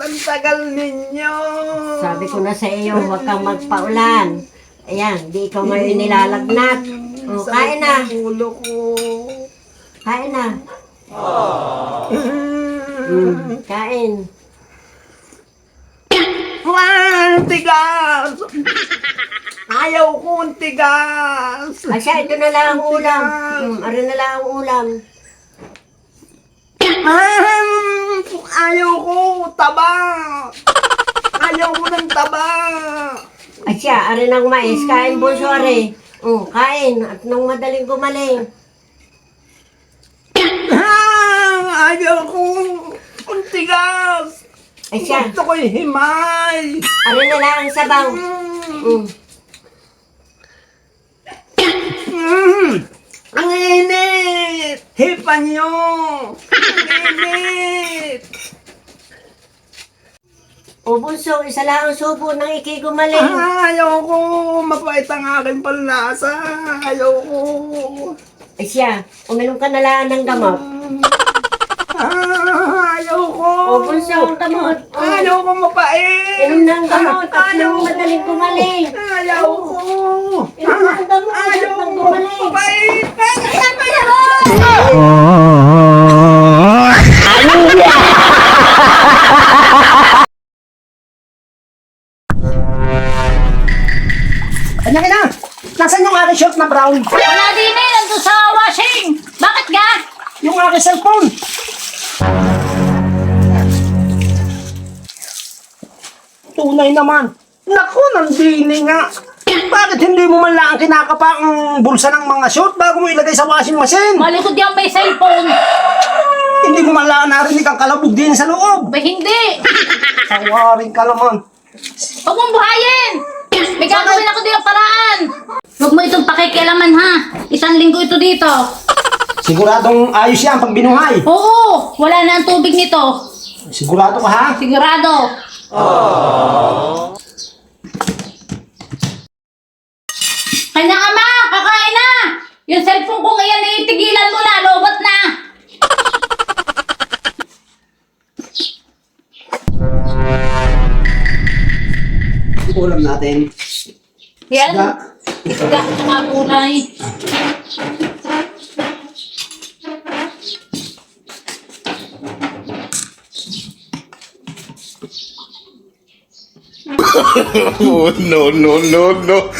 ang tagal ninyo. Sabi ko na sa iyo, huwag kang magpaulan. Ayan, di ikaw ngayon nilalagnat. O, kain na. Sakit ng ulo ko. Kain na. Kain. Ang tigas! Ayaw ko ang tigas! Asya, ito na lang ang ulam. Ano na lang ang ulam. Ayaw ko taba! Ayaw ko ng taba! Asya, arin ang mais. Kain, bunso, are. Kain. At nung madaling gumaling. Ayaw ko ang tigas! Asya, Gusto ko'y himay! arin na lang ang sabaw. Ang init! Hipa nyo! Ang init! O bunso, isa lang ang subo nang ikigumaling. Ayaw ko! Mapait ang aking panlasa! Ayaw ko! Asya, uminom ka na lang ng gamot. Ayaw ko! O bunso, ang gamot. Ayaw ko mapait! Inom ng gamot at nung madaling gumaling. Ayaw ko! Inom ng gamot at Ayaw nung ko gumaling. mapait! Kanya ka na! Nasaan yung aking shirt na brown? Wala din eh, nandun sa washing. Bakit ga? Yung aking cellphone! Tunay naman! Naku, nandini nga! Bakit hindi mo man lang kinakapa ang bulsa ng mga short bago mo ilagay sa washing machine? Malikod yung may cellphone. Hindi mo man lang narinig ang kalabog din sa loob! Ba hindi? Tawarin ka naman! Huwag mong buhayin. May gagawin ako din ang paraan. Huwag mo itong pakikialaman ha. Isang linggo ito dito. Siguradong ayos yan pag binuhay! Oo, wala na ang tubig nito. Sigurado ka ha? Sigurado. Kanya ama, kakain na. Yung cellphone ko ngayon itigilan mo na, lobot na. Ulam natin. Yan. Isda. Isda, mga kulay. Oh, no, no, no, no.